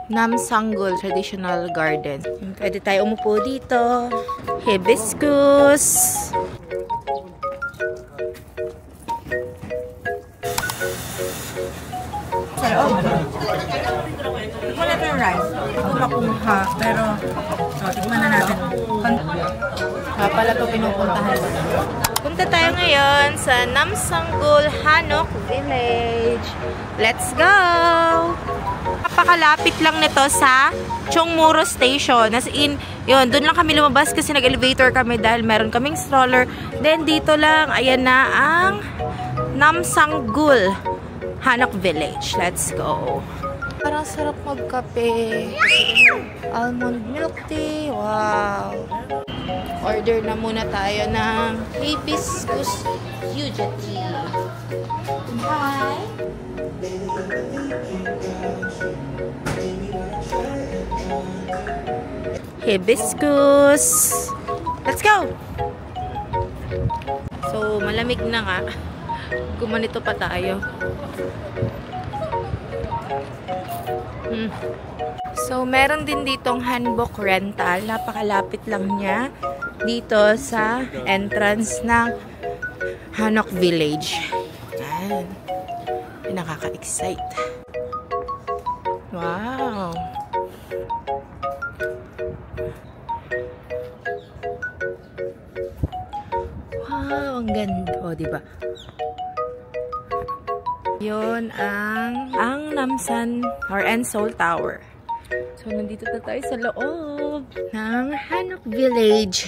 Namsanggol Traditional Garden. Pwede tayo umupo dito. Hibiscus. Sa loob. Wala pa yung rice. Ako makuha. Pero, tikman na natin. Pala ito pinupuntahan ko. Punta tayo ngayon sa Namsanggol Hanok Village. Let's go! Napakalapit lang nito sa Chongmuro Station. As in, yun, doon lang kami lumabas kasi nag-elevator kami dahil meron kaming stroller. Then, dito lang, ayan na ang Namsanggol Hanok Village. Let's go. Parang sarap magkape. Almond milk tea. Wow. Order na muna tayo ng hibiscus yuja tea. Hi. Hibiscus. Let's go. So, malamig na nga. Gumanito pa tayo. So, meron din ditong hanbok rental. Napakalapit lang niya dito sa entrance ng Hanok Village. Yan. Nakaka-excite. Wow. Wow, ang ganda. O, diba? Yun ang Namsan or Seoul Tower. So, nandito na tayo sa loob ng Hanok Village.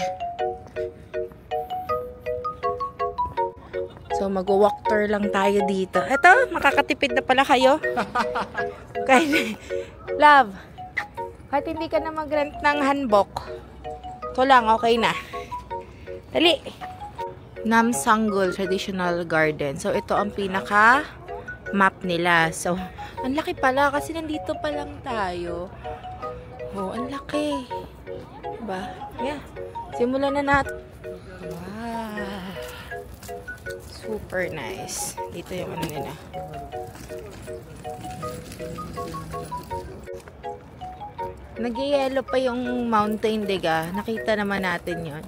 So, mag-walk tour lang tayo dito. Eto, makakatipid na pala kayo. Kahit, love, kahit hindi ka na mag-rent ng hanbok, ito lang, okay na. Dali. Namsanggol Traditional Garden. So, ito ang pinaka map nila. So, ang laki pala kasi nandito pa lang tayo. Oh, ang laki. Diba? Yeah. Simulan na natin. Wow. Super nice. Dito yung ano nila. Nag-yellow pa yung mountain, diga. Nakita naman natin yun.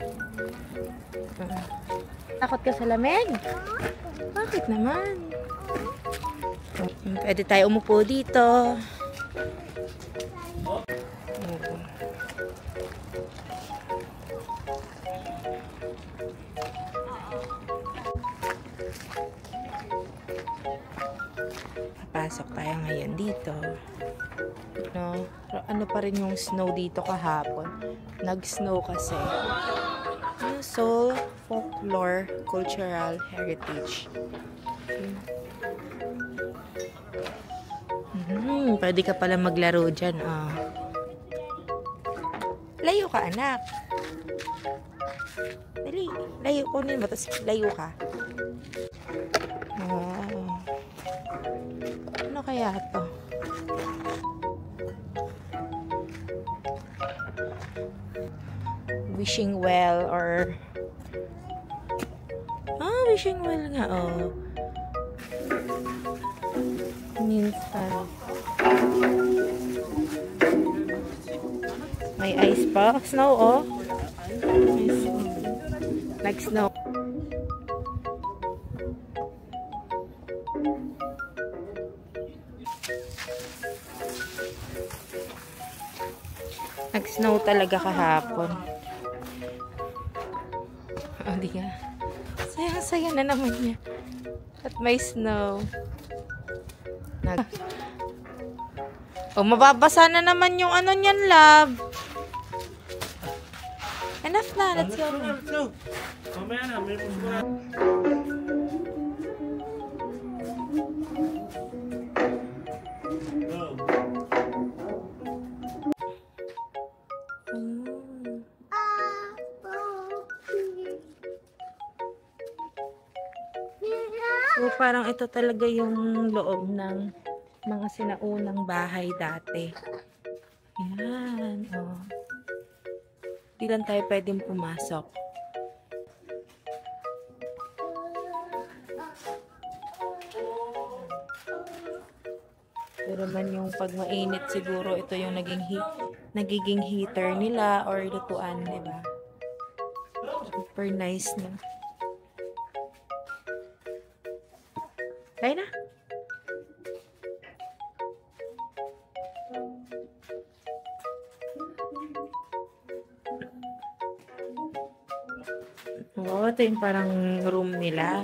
Takot ka sa lamig? Bakit naman? Pwede tayo umupo dito. Papasok tayo ngayon dito. No? Ano pa rin yung snow dito kahapon? Nag-snow kasi. Seoul Folklore Cultural Heritage. Pwede ka pala maglaro dyan. Oh. Layo ka, anak. Dali. Layo. Kunin mo. Tapos layo ka. Oh. Ano kaya to? Wishing well or... wishing well nga. Oh. Minsan. May ice pa. Snow, oh. Nag-snow. Nag-snow talaga kahapon. Oh, di nga. Saya-saya na naman niya. At may snow. Oh, mababasa na naman yung ano niyan, love. Enough na. Let's go. Mamaya na. May musura. So, parang ito talaga yung loob ng mga sinaunang bahay dati. Yan, oh. Di lang tayo pwedeng pumasok. Pero naman yung pag mainit siguro ito yung nagiging heater nila or lutuan, di ba? Super nice na. Kaya na. Oh, ito yung parang room nila.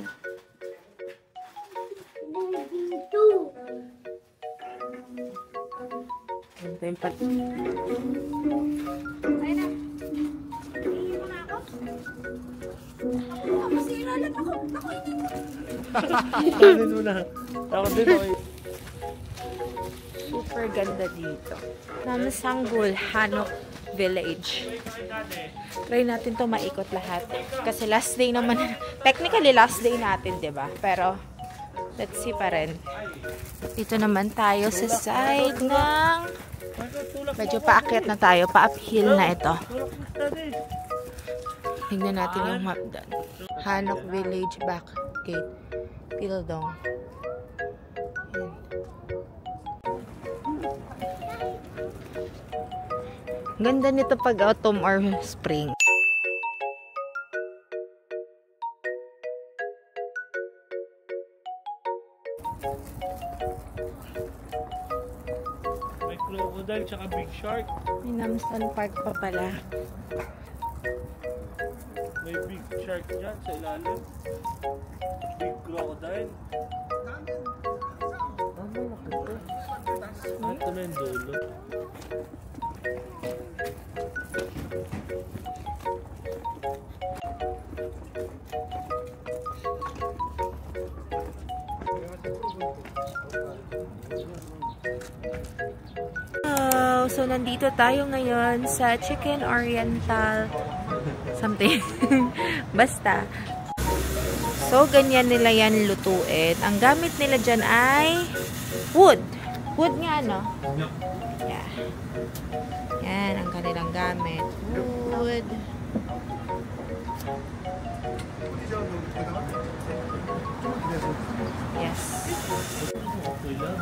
Ito yung Ay na. Tingin mo na ako. Masira lang ako. Ako hindi ko. Kanin mo na. Ako din ako. super ganda dito. Namasanggol, Hanok Village. Try natin to maikot lahat. Kasi last day naman, technically last day natin, 'di ba? Pero, let's see pa rin. Dito naman tayo sa side ng, medyo paakyat na tayo, pa-uphill na ito. Tingnan natin yung map doon. Hanok Village back gate. Pildong. Yan. Ganda nito pag autumn or spring. May crocodile tsaka big shark. May Namsan Park pa pala. May big shark dyan sa ilalim. Big crocodile. Ito na yung dulo. So, nandito tayo ngayon sa Chicken Oriental something. Basta. So, ganyan nila yan lutuin. Ang gamit nila dyan ay wood. Wood nga, no? Yeah. Yan, ang kanilang gamit. Wood. Yes. Okay lang.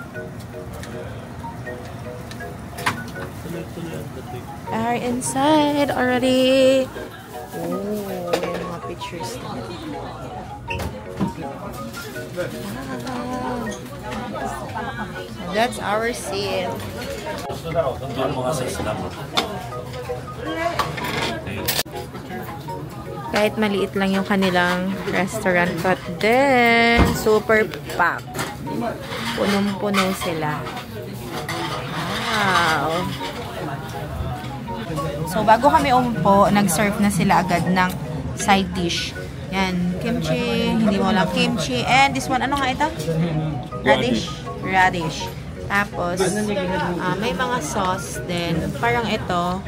Tuloy-tuloy ang dating. Are inside already. Oh, yan mga pictures na. Wow. That's our scene. Kahit maliit lang yung kanilang restaurant, but then super packed. Punong-puno sila. Wow. So, bago kami umupo, nag-serve na sila agad ng side dish. Yan, kimchi, hindi mo lang kimchi. And this one, ano nga ito? Radish? Radish. Tapos, may mga sauce din. Parang ito,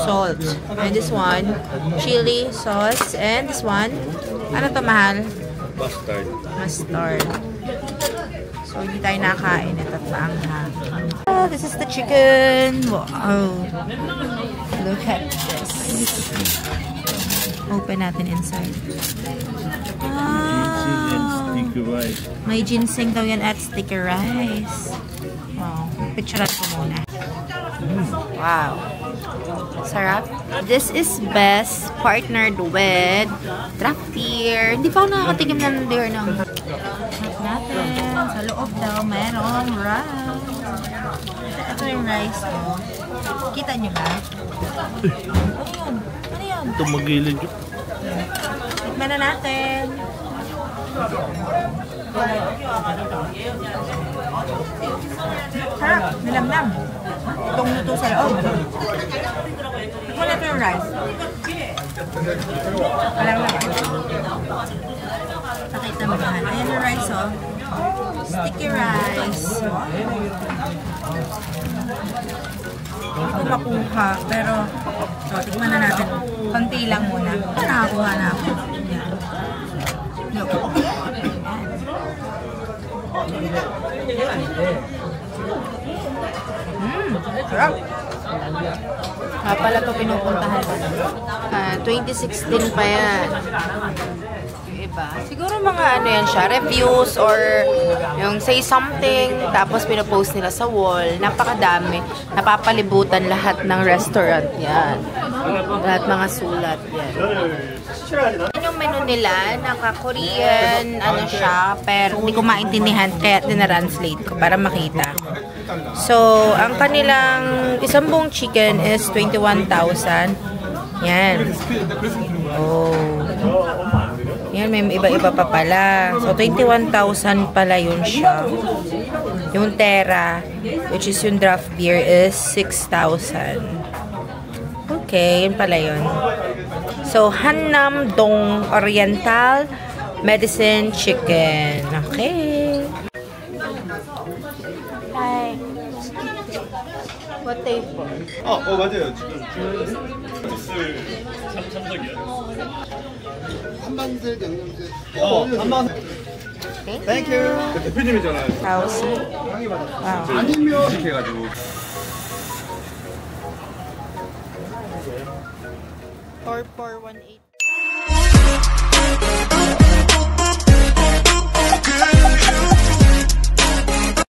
salt. And this one, chili sauce. And this one, ano to, mahal? Mustard. Mustard. So, hindi tayo nakain. Ito pa ang oh, this is the chicken. Wow. Look at this. Open natin inside. Ah, Sticky rice. may ginseng daw yan at sticky rice. Wow. Picturean ko muna. Wow. Sarap. This is best partnered with Tractier. Hindi pa ako nakakatikim ng beer ng natin. Sa loob daw, merong rice. Ito yung rice ko. Kita nyo ba? Ano yun? Ano yun? Ito magilid yun. Tikman na natin. Sarap. Nilamnam. Itong luto sa loob. Tikman natin yung rice. Alam na ba? Nakita mo ba? Ayan yung rice, oh. Sticky rice. Hindi ko makuha, pero tikman na natin. Konti lang muna. Nakakuha na ako. Yan. Look. Sarap. Pala ito pinupuntahan ko. 2016 pa yan. Yung Diba? Siguro mga ano yan siya, reviews or yung say something, tapos pinopost nila sa wall. Napakadami. Napapalibutan lahat ng restaurant yan. Lahat mga sulat yan. Yung menu nila, naka-Korean, ano siya, pero hindi ko maintindihan, kaya tinatranslate ko para makita. So, ang kanilang isang buong chicken is 21,000. Yan. Oh. Yan, may iba-iba pa pala. So, 21,000 pala yun siya. Yung Terra, which is yung draft beer, is 6,000. Okay, yun pala yun. So, Hannam Dong Oriental Medicine Chicken. Okay. Hi. What table? 맞아요. 지금 삼성이야. 한방색 양념색. 한방. Thank you. 그 대표님이잖아요. 1,000. Wow. 아니면 해가지고. 4418.